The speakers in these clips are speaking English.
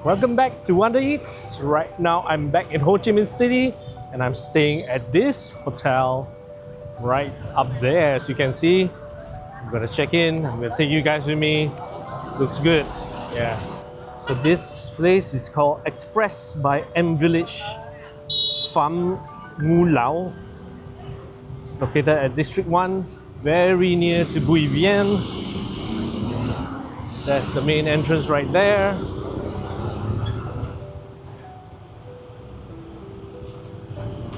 Welcome back to Wonder Eats. Right now I'm back in Ho Chi Minh City and I'm staying at this hotel right up there. As you can see, I'm gonna check in. I'm gonna take you guys with me. Looks good. Yeah. So this place is called Express by M Village, Pham Ngu Lao, located at District 1, very near to Bui Vien. That's the main entrance right there.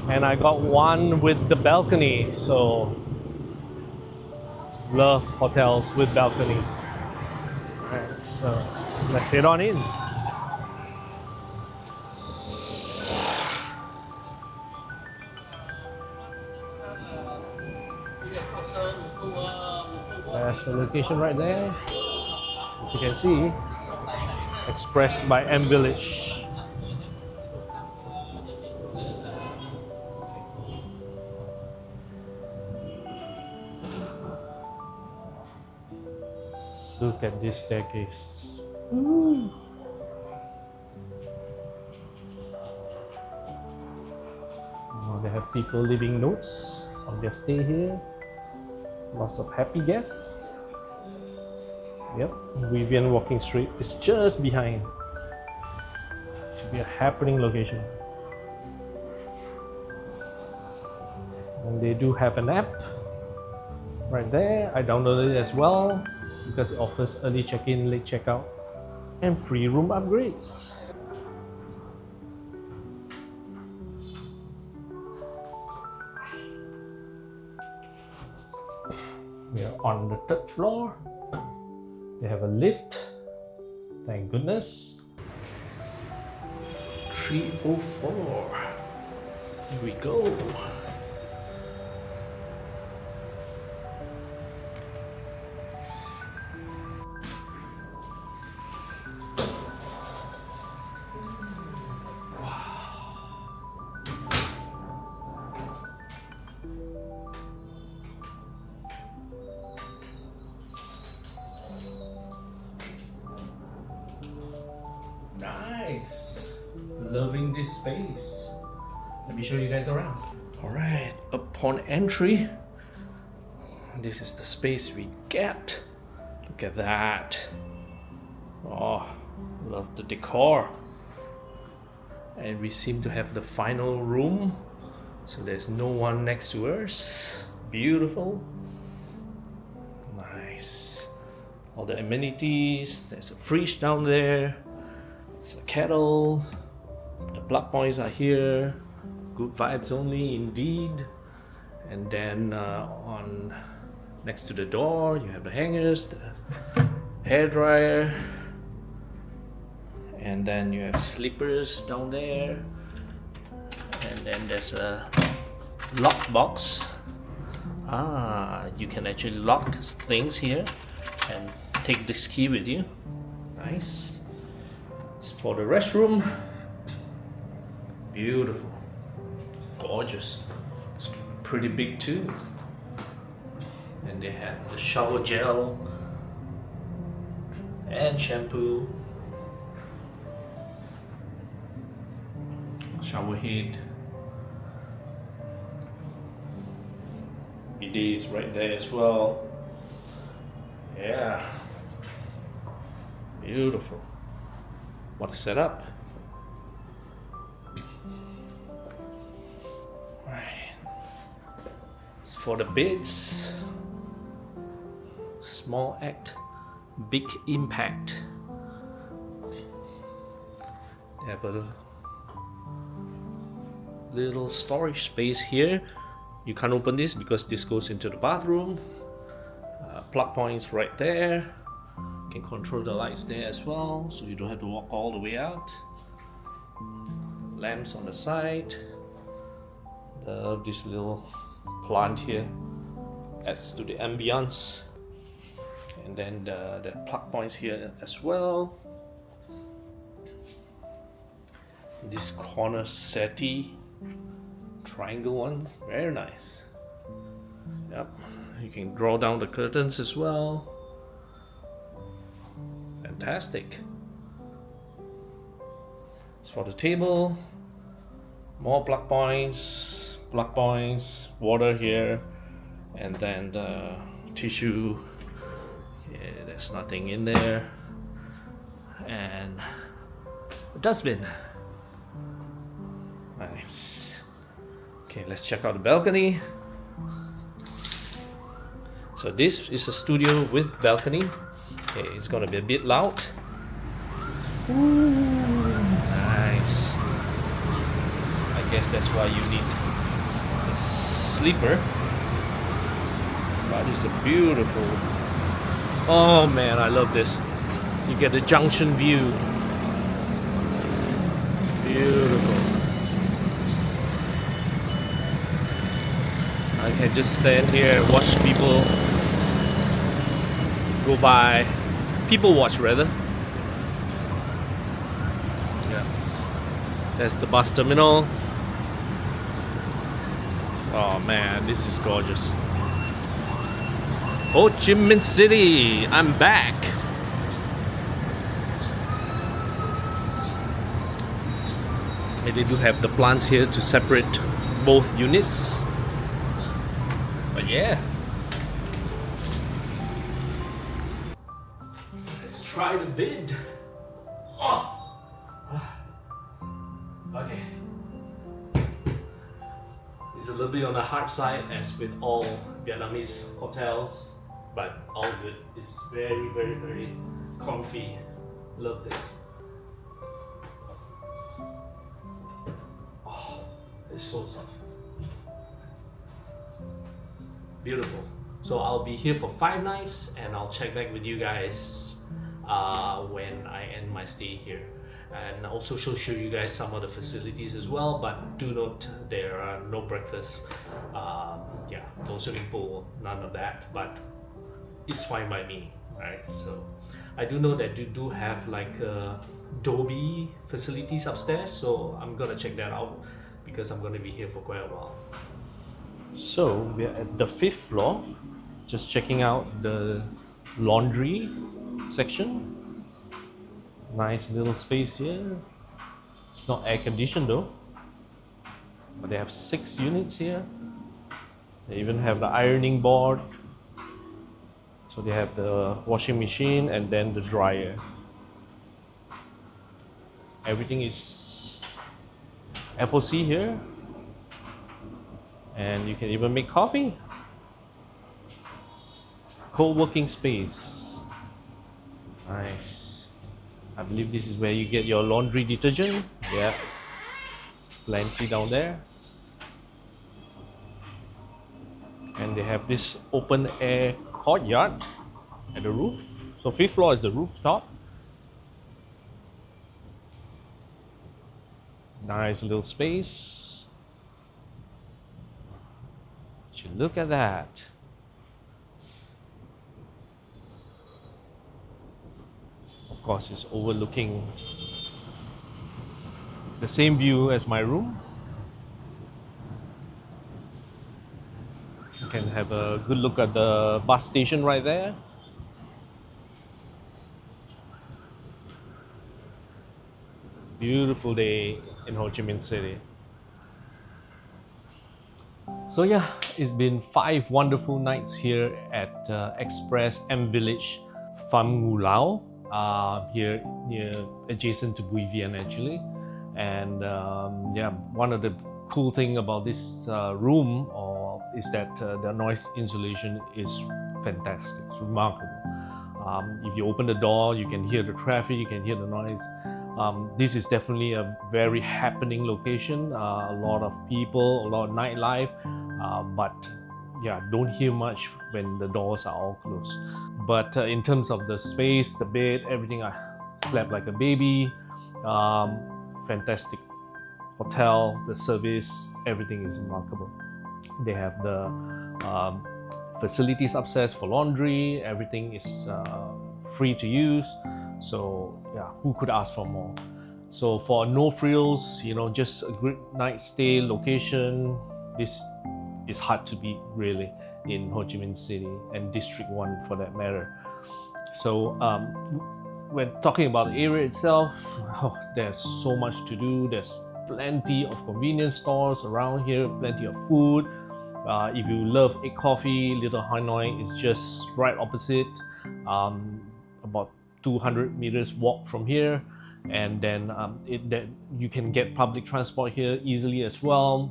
And I got one with the balcony, so love hotels with balconies. Alright, so let's head on in. That's the location right there. As you can see, Express by M Village. Look at this staircase. Ooh. Oh, they have people leaving notes on their stay here. Lots of happy guests. Yep, Bui Vien Walking Street is just behind. Should be a happening location. And they do have an app right there. I downloaded it as well because it offers early check-in, late check-out, and free room upgrades. We are on the 3rd floor. They have a lift, thank goodness. 304. Here we go. Nice. Loving this space. Let me show you guys around. Alright, upon entry, this is the space we get. Look at that. Oh, love the decor. And we seem to have the final room, so there's no one next to us. Beautiful. Nice. All the amenities. There's a fridge down there. There's a kettle. The plug points are here. Good vibes only indeed. And then on next to the door you have the hangers, the hair dryer, and then you have slippers down there, and then there's a lock box. You can actually lock things here and take this key with you. Nice. It's for the restroom. Beautiful, gorgeous. It's pretty big too. And they have the shower gel and shampoo, shower head. Bidet is right there as well. Yeah, beautiful. What a setup. Right. As for the beds, small act, big impact. They have a little storage space here. You can't open this because this goes into the bathroom. Plug points right there. You can control the lights there as well, so you don't have to walk all the way out. Lamps on the side. This little plant here adds to the ambience. And then the plug points here as well. This corner settee, triangle one, very nice. Yep, you can draw down the curtains as well. Fantastic. It's for the table. More plug points, water here, and then the tissue. Yeah, there's nothing in there. And a dustbin. Nice. Okay, let's check out the balcony. So this is a studio with balcony. Okay, it's gonna be a bit loud. Ooh, nice. I guess that's why you need a sleeper. But it's a beautiful. Oh man, I love this. You get the junction view. Beautiful. I can just stand here and watch people go by. People watch rather. Yeah. That's the bus terminal. Oh man, this is gorgeous. Ho Chi Minh City, I'm back. And they do have the plants here to separate both units. But yeah. Let's try the bid. Oh. Okay. It's a little bit on the hard side as with all Vietnamese hotels, but all good. It's very, very, very comfy. Love this. Oh, it's so soft. Beautiful. So I'll be here for 5 nights and I'll check back with you guys when I end my stay here. And also show you guys some of the facilities as well, but do note there are no breakfast, yeah, no swimming pool, none of that, but it's fine by me. Right, so I do know that you do have like Dolby facilities upstairs, so I'm gonna check that out because I'm gonna be here for quite a while. So we're at the 5th floor, just checking out the laundry section. Nice little space here. It's not air conditioned though, but they have 6 units here. They even have the ironing board. So they have the washing machine and then the dryer. Everything is FOC here. And you can even make coffee. Co-working space. Nice. I believe this is where you get your laundry detergent. Yeah, plenty down there. And they have this open air courtyard at the roof. So 5th floor is the rooftop. Nice little space. Would you look at that? Of course, it's overlooking the same view as my room. You can have a good look at the bus station right there. Beautiful day in Ho Chi Minh City. So yeah, it's been 5 wonderful nights here at Express M Village, Pham Ngu Lao. Here near adjacent to Bui Vien actually, and yeah, one of the cool thing about this room is that the noise insulation is fantastic. It's remarkable. If you open the door, you can hear the traffic, you can hear the noise. This is definitely a very happening location. A lot of people, a lot of nightlife, but yeah, don't hear much when the doors are all closed. But in terms of the space, the bed, everything, I slept like a baby. Fantastic hotel, the service, everything is remarkable. They have the facilities upstairs for laundry. Everything is free to use. So yeah, who could ask for more? So for no frills, you know, just a good night stay location, this is hard to beat really in Ho Chi Minh City and District 1 for that matter. So when talking about the area itself, there's so much to do. There's plenty of convenience stores around here, plenty of food. If you love egg coffee, Little Hanoi is just right opposite, about 200 meters walk from here. And then that you can get public transport here easily as well.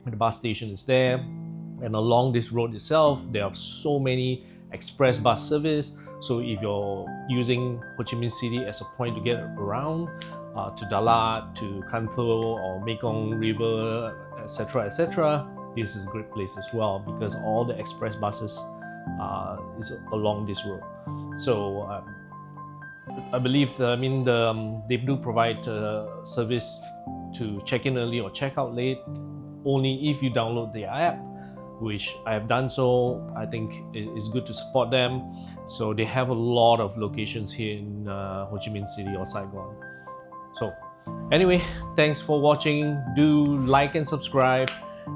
The bus station is there, and along this road itself there are so many express bus service. So if you're using Ho Chi Minh City as a point to get around to Dalat, to Can Tho or Mekong River, etc., etc., this is a great place as well, because all the express buses is along this road. So I believe they do provide service to check in early or check out late only if you download the app, which I have done. So I think it's good to support them. So they have a lot of locations here in Ho Chi Minh City or Saigon. So anyway, thanks for watching. Do like and subscribe,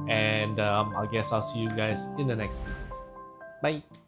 and I guess I'll see you guys in the next videos. Bye.